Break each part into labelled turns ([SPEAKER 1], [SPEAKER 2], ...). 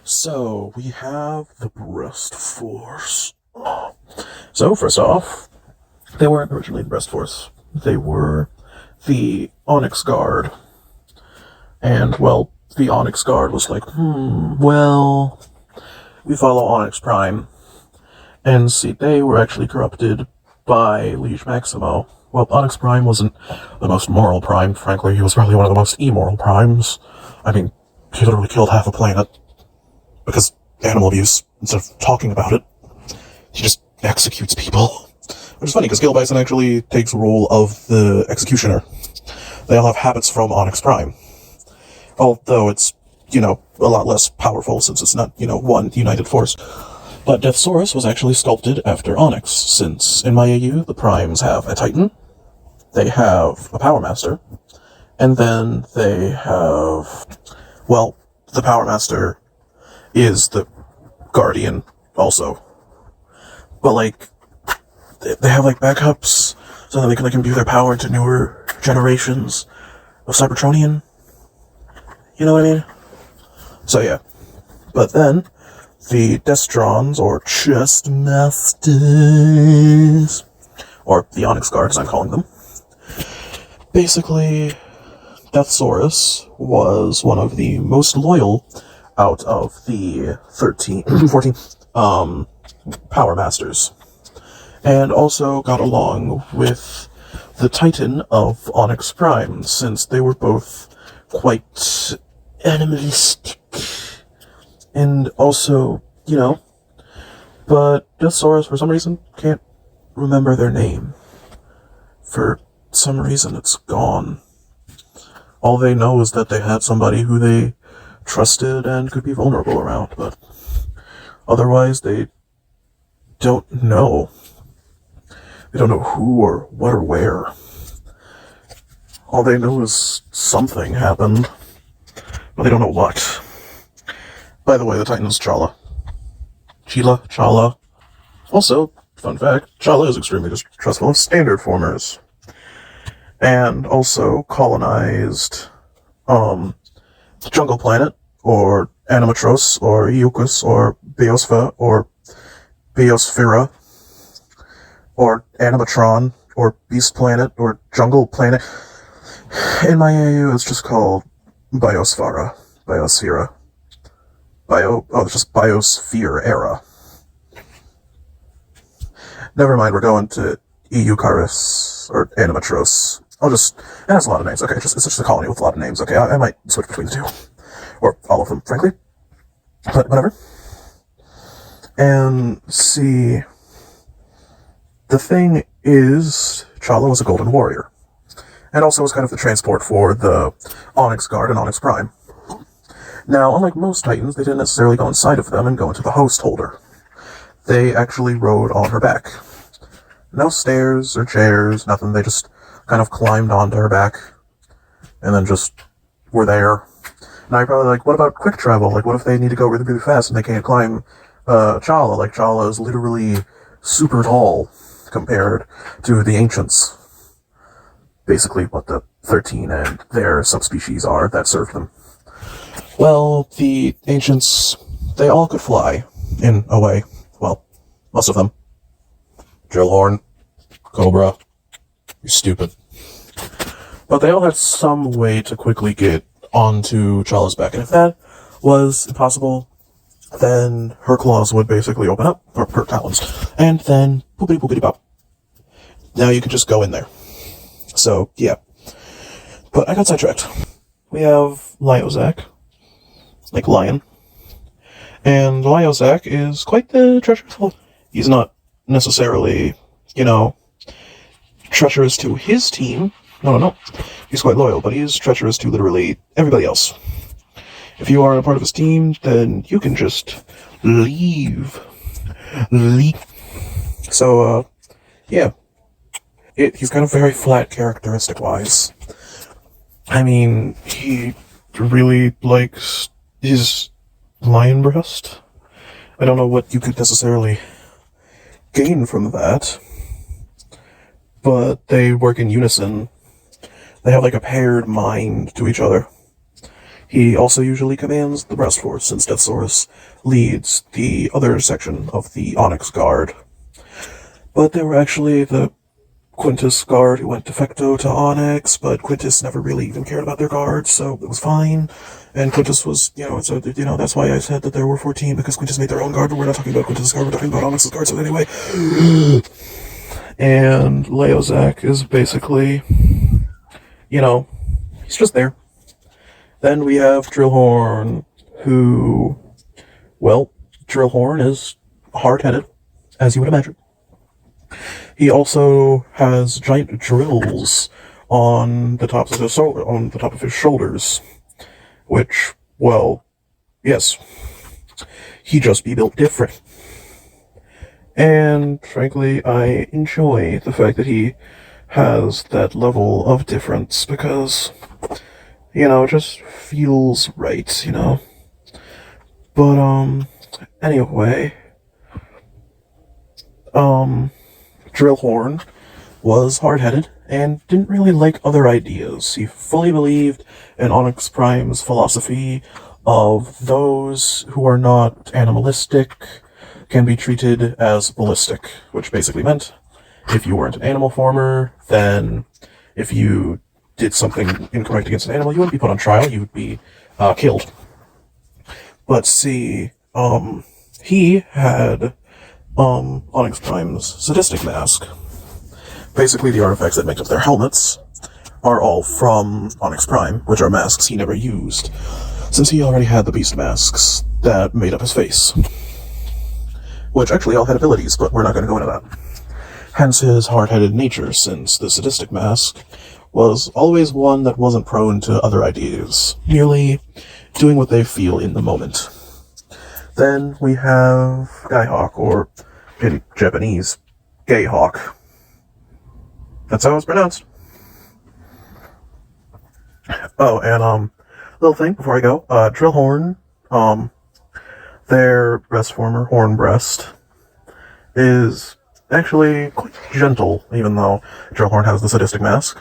[SPEAKER 1] So, we have the Breast Force. So, first off, they weren't originally the Breast Force. They were the Onyx Guard. And, well, the Onyx Guard was like, well, we follow Onyx Prime. And see, they were actually corrupted by Liege Maximo. Well, Onyx Prime wasn't the most moral Prime, frankly. He was probably one of the most immoral Primes. I mean, he literally killed half a planet. Because animal abuse, instead of talking about it, he just executes people. Which is funny, because Gil Bison actually takes the role of the executioner. They all have habits from Onyx Prime. Although it's, a lot less powerful since it's not, one united force. But Deathsaurus was actually sculpted after Onyx, since in my AU, the Primes have a Titan, they have a Power Master, and then they have, well, the Power Master is the Guardian, also. But, they have, backups, so that they can imbue their power into newer generations of Cybertronian. You know what I mean? So, yeah. But then, the Destrons, or Chest Masters, or the Onyx Guard, as I'm calling them. Basically, Deathsaurus was one of the most loyal out of the 14 Power Masters. And also got along with the Titan of Onyx Prime, since they were both quite animalistic. And also, but Deathsaurus, for some reason, can't remember their name. For some reason, it's gone. All they know is that they had somebody who they trusted and could be vulnerable around, but otherwise they don't know. They don't know who or what or where. All they know is something happened, but they don't know what. By the way, the Titan is Chala. Chala. Also, fun fact, Chala is extremely distrustful of standard formers. And also colonized, the Jungle Planet, or Animatros, or Eucus, or Biosphera, or Biosphera, or Animatron, or Beast Planet, or Jungle Planet. In my AU, it's just called Biosphera. It's just Biosphere era. Never mind, we're going to Eucharis, or Animatros. it has a lot of names. Okay, it's just a colony with a lot of names. Okay, I might switch between the two. Or all of them, frankly. But whatever. And see, the thing is, Chala was a golden warrior. And also was kind of the transport for the Onyx Guard and Onyx Prime. Now, unlike most Titans, they didn't necessarily go inside of them and go into the host holder. They actually rode on her back. No stairs or chairs, nothing. They just kind of climbed onto her back and then just were there. Now you're probably like, what about quick travel? Like, what if they need to go really, really fast and they can't climb Chala? Like, Chala is literally super tall compared to the Ancients. Basically what the 13 and their subspecies are that serve them. Well, the Ancients, they all could fly, in a way. Well, most of them. Drillhorn, Cobra, you're stupid. But they all had some way to quickly get onto Chala's back, and if that was impossible, then her claws would basically open up, or her talons, and then poopity poopity pop. Now you can just go in there. So, yeah. But I got sidetracked. We have Lyozak, like lion, and Lyozak is quite the treacherous soul. He's not necessarily, treacherous to his team. No. He's quite loyal, but he is treacherous to literally everybody else. If you are a part of his team, then you can just leave. So, yeah. He's kind of very flat characteristic-wise. I mean, he really likes his lion breast. I don't know what you could necessarily gain from that, but they work in unison. They have like a paired mind to each other. He also usually commands the Breast Force, since deathsaurus leads the other section of the Onyx Guard. But they were actually the Quintus Guard who went de facto to Onyx, but Quintus never really even cared about their guards, so it was fine. And Quintus was, so, that's why I said that there were 14, because Quintus made their own guard, but we're not talking about Quintus' guard, we're talking about Onyx's guard, so anyway. And Leozak is basically, he's just there. Then we have Drillhorn, who, Drillhorn is hard-headed, as you would imagine. He also has giant drills on the tops of his shoulders, which, yes, he just be built different. And frankly, I enjoy the fact that he has that level of difference because, it just feels right, But, anyway, Drillhorn was hard-headed and didn't really like other ideas. He fully believed in Onyx Prime's philosophy of those who are not animalistic can be treated as ballistic, which basically meant if you weren't an animal former, then if you did something incorrect against an animal, you wouldn't be put on trial, you would be killed. But see, he had Onyx Prime's sadistic mask. Basically, the artifacts that make up their helmets are all from Onyx Prime, which are masks he never used, since he already had the beast masks that made up his face. Which actually all had abilities, but we're not going to go into that. Hence his hard-headed nature, since the sadistic mask was always one that wasn't prone to other ideas, merely doing what they feel in the moment. Then we have Skyhawk, or in Japanese, Gayhawk. That's how it's pronounced. Oh, and, little thing before I go, Drillhorn, their breast former, Hornbreast, is actually quite gentle, even though Drillhorn has the sadistic mask.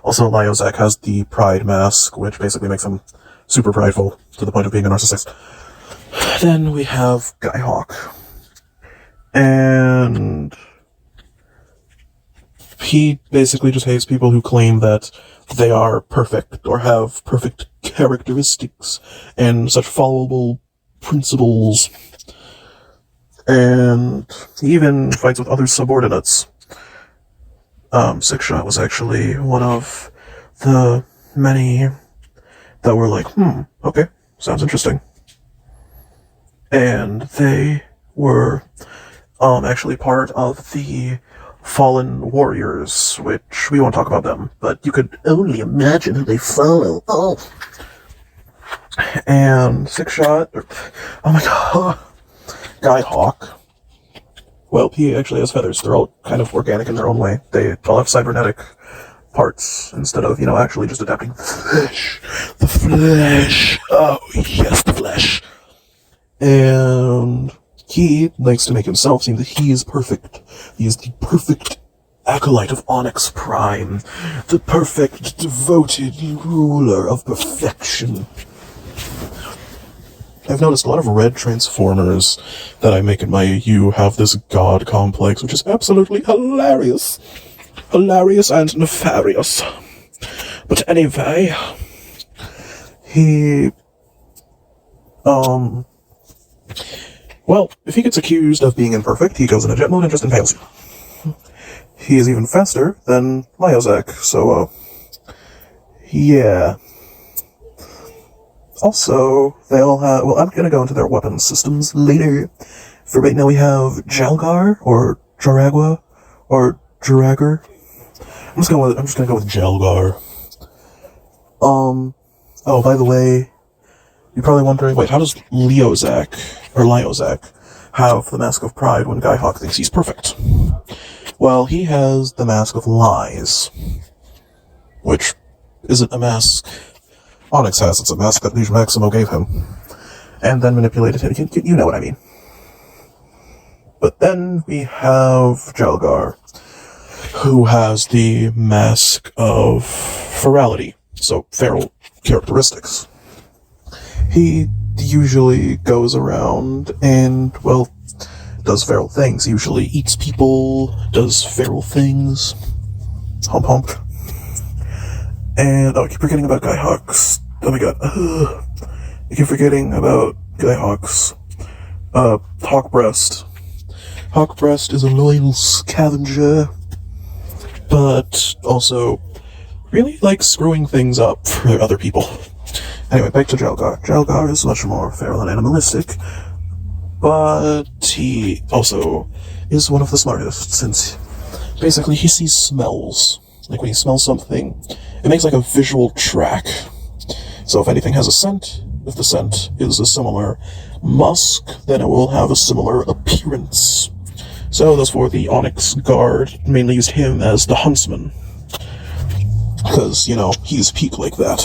[SPEAKER 1] Also, Leozak has the pride mask, which basically makes him super prideful, to the point of being a narcissist. Then we have Guyhawk. And he basically just hates people who claim that they are perfect, or have perfect characteristics, and such followable principles. And he even fights with other subordinates. Sixshot was actually one of the many that were like, okay, sounds interesting. And they were actually part of the Fallen Warriors, which we won't talk about them, but you could only imagine who they follow. Oh. And Sixshot, oh my god, Guyhawk. Well, he actually has feathers. They're all kind of organic in their own way. They all have cybernetic parts instead of, actually just adapting the flesh. The flesh. Oh, yes, the flesh. And he likes to make himself seem that he is perfect. He is the perfect acolyte of Onyx Prime. The perfect, devoted ruler of perfection. I've noticed a lot of red Transformers that I make in my EU have this god complex, which is absolutely hilarious. Hilarious and nefarious. But anyway, he, well, if he gets accused of being imperfect, he goes in a jet mode and just impales you. He is even faster than Leozak, so, yeah. Also, they all have, I'm gonna go into their weapon systems later. For right now we have Jalgar, or Jaragua, or Jaragar. I'm just gonna go with Jalgar. Oh, by the way, you're probably wondering, wait, how does Leozak have the Mask of Pride when Guyhawk thinks he's perfect? Well, he has the Mask of Lies, which isn't a mask Onyx has. It's a mask that Liege Maximo gave him, and then manipulated him. You know what I mean. But then we have Jalgar, who has the Mask of Ferality, so feral characteristics. He usually goes around and, well, does feral things. He usually eats people, does feral things. Hump hump. And, I keep forgetting about Guy Hawks. Oh my god. I keep forgetting about Guy Hawks. Hawkbreast. Hawkbreast is a loyal scavenger, but also really likes screwing things up for other people. Anyway, back to Jalgar. Jalgar is much more feral and animalistic, but he also is one of the smartest, since basically he sees smells. Like when he smells something, it makes like a visual track. So if anything has a scent, if the scent is a similar musk, then it will have a similar appearance. So thus for the Onyx guard, mainly used him as the huntsman. Because, you know, he's peak like that.